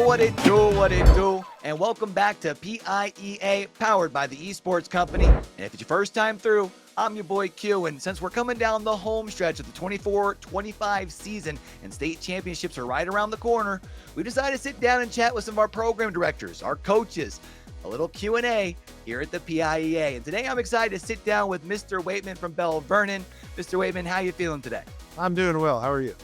what it do, and welcome back to PIEA, powered by the Esports Company. And if it's your first time through, I'm your boy Q, and since we're coming down the home stretch of the 24-25 season and state championships are right around the corner, we decided to sit down and chat with some of our program directors, our coaches, a little Q&A here at the PIEA. And today I'm excited to sit down with Mr. Weightman from Belle Vernon. Mr. Weightman, how you feeling today? I'm doing well. How are you?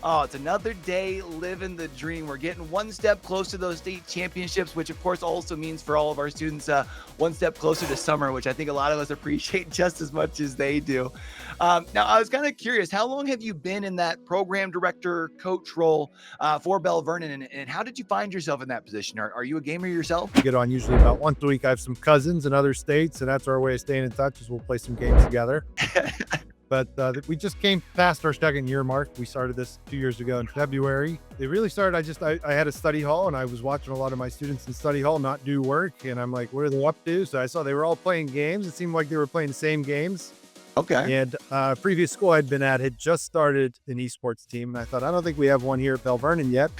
Oh, it's another day living the dream. We're getting one step closer to those state championships, which of course also means for all of our students one step closer to summer, which I think a lot of us appreciate just as much as they do. Now, I was kind of curious, how long have you been in that program director coach role for Belle Vernon, and how did you find yourself in that position? Are you a gamer yourself? We get on usually about once a week. I have some cousins in other states, and that's our way of staying in touch is we'll play some games together. But we just came past our second year mark. We started this 2 years ago in February. It really started, I had a study hall and I was watching a lot of my students in study hall not do work. And I'm like, what are they up to? So I saw they were all playing games. It seemed like they were playing the same games. Okay. And previous school I'd been at had just started an esports team. And I thought, I don't think we have one here at Belle Vernon yet.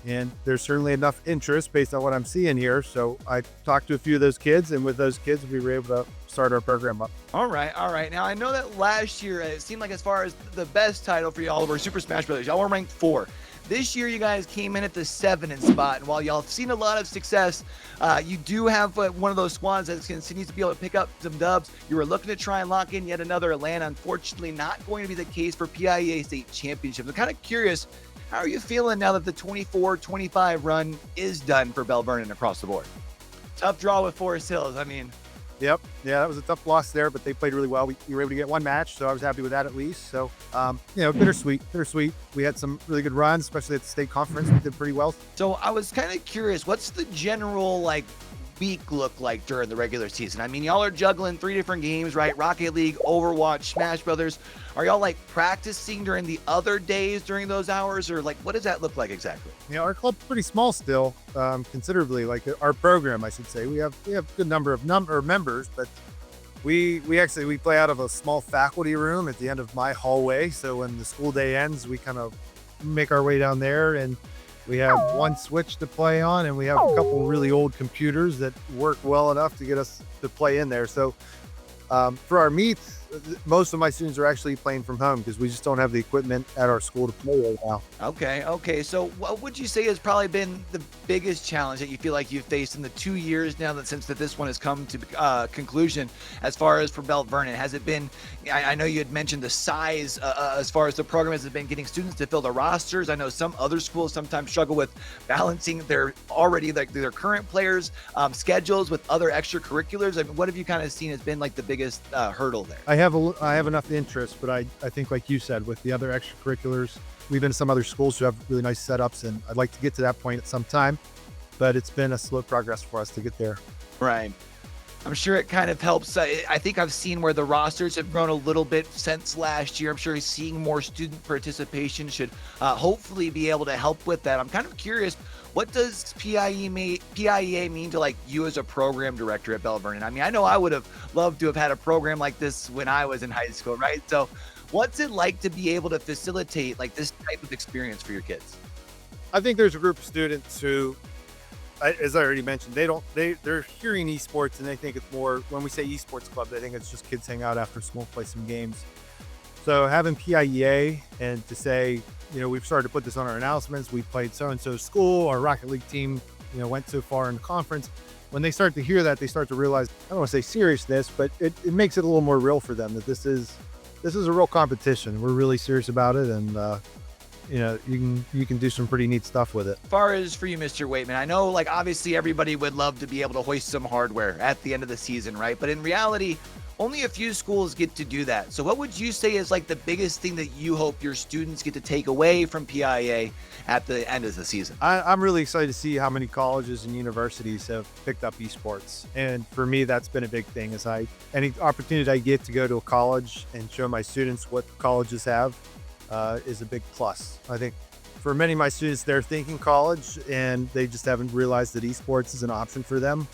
And there's certainly enough interest based on what I'm seeing here. So I talked to a few of those kids, and with those kids, we were able to start our program up. All right. Now, I know that last year, it seemed like as far as the best title for y'all were Super Smash Brothers. Y'all were ranked 4. This year, you guys came in at the 7 spot. And while y'all have seen a lot of success, you do have one of those squads that continues to be able to pick up some dubs. You were looking to try and lock in yet another LAN. Unfortunately, not going to be the case for PIEA State Championship. I'm kind of curious, how are you feeling now that the 24-25 run is done for Belle Vernon across the board? Tough draw with Forest Hills. I mean, yep. Yeah, that was a tough loss there, but they played really well. We were able to get one match, so I was happy with that at least. So, bittersweet. We had some really good runs, especially at the state conference. We did pretty well. So I was kind of curious, what's the general week look like during the regular season? I mean, y'all are juggling 3 different games, right? Rocket League, Overwatch, Smash Brothers. Are y'all practicing during the other days during those hours, or what does that look like exactly? Our club's pretty small still, considerably. Our program, I should say, we have a good number of members, but we play out of a small faculty room at the end of my hallway. So when the school day ends, we kind of make our way down there, and we have one switch to play on, and we have a couple really old computers that work well enough to get us to play in there. So for our meets, most of my students are actually playing from home because we just don't have the equipment at our school to play right now. Okay. So what would you say has probably been the biggest challenge that you feel like you've faced in the 2 years now since this one has come to conclusion as far as for Belle Vernon? Has it been, I know you had mentioned the size as far as the program, has it been getting students to fill the rosters? I know some other schools sometimes struggle with balancing their their current players' schedules with other extracurriculars. I mean, what have you kind of seen has been the biggest hurdle there? I have enough interest, but I think like you said, with the other extracurriculars, we've been to some other schools who have really nice setups, and I'd like to get to that point at some time, but it's been a slow progress for us to get there. Right. I'm sure it kind of helps. I think I've seen where the rosters have grown a little bit since last year. I'm sure seeing more student participation should hopefully be able to help with that. I'm kind of curious, what does PIEA mean to you as a program director at Belle Vernon? I mean, I know I would have loved to have had a program like this when I was in high school, right? So what's it like to be able to facilitate this type of experience for your kids? I think there's a group of students who, as I already mentioned, they're hearing esports and they think it's more, when we say esports club, they think it's just kids hang out after school and play some games. So having PIEA and to say, we've started to put this on our announcements. We played so-and-so school, our Rocket League team, went so far in the conference. When they start to hear that, they start to realize, I don't want to say seriousness, but it makes it a little more real for them that this is a real competition. We're really serious about it, and you can do some pretty neat stuff with it. As far as for you, Mr. Weightman, I know obviously everybody would love to be able to hoist some hardware at the end of the season, right? But in reality, only a few schools get to do that. So what would you say is the biggest thing that you hope your students get to take away from PIEA at the end of the season? I'm really excited to see how many colleges and universities have picked up esports. And for me, that's been a big thing is any opportunity I get to go to a college and show my students what colleges have is a big plus. I think for many of my students, they're thinking college and they just haven't realized that esports is an option for them.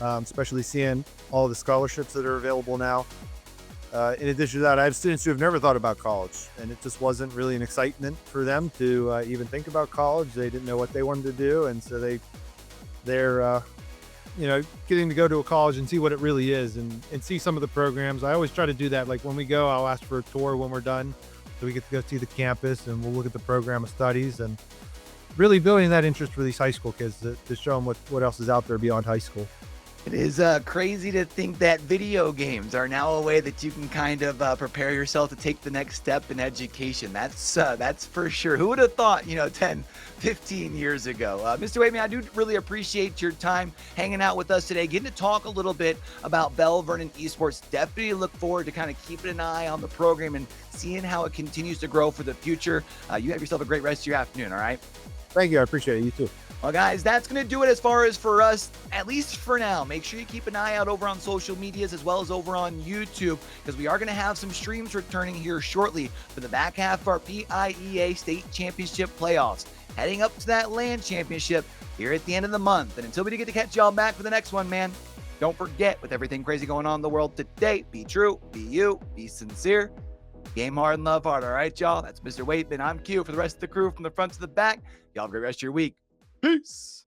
Especially seeing all the scholarships that are available now. In addition to that, I have students who have never thought about college, and it just wasn't really an excitement for them to even think about college. They didn't know what they wanted to do, and so they're getting to go to a college and see what it really is, and see some of the programs. I always try to do that. Like when we go, I'll ask for a tour when we're done, so we get to go see the campus, and we'll look at the program of studies, and really building that interest for these high school kids to show them what else is out there beyond high school. It is crazy to think that video games are now a way that you can kind of prepare yourself to take the next step in education. That's for sure. Who would have thought, 10, 15 years ago? Mr. Weightman, I do really appreciate your time hanging out with us today, getting to talk a little bit about Belle Vernon Esports. Definitely look forward to kind of keeping an eye on the program and seeing how it continues to grow for the future. You have yourself a great rest of your afternoon, all right? Thank you. I appreciate it. You too. Well, guys, that's going to do it as far as for us, at least for now. Make sure you keep an eye out over on social medias as well as over on YouTube, because we are going to have some streams returning here shortly for the back half of our PIEA State Championship playoffs. Heading up to that LAN championship here at the end of the month. And until we get to catch y'all back for the next one, man, don't forget, with everything crazy going on in the world today, be true, be you, be sincere, game hard and love hard. All right, y'all? That's Mr. Weightman. I'm Q. For the rest of the crew from the front to the back, y'all have a great rest of your week. Peace.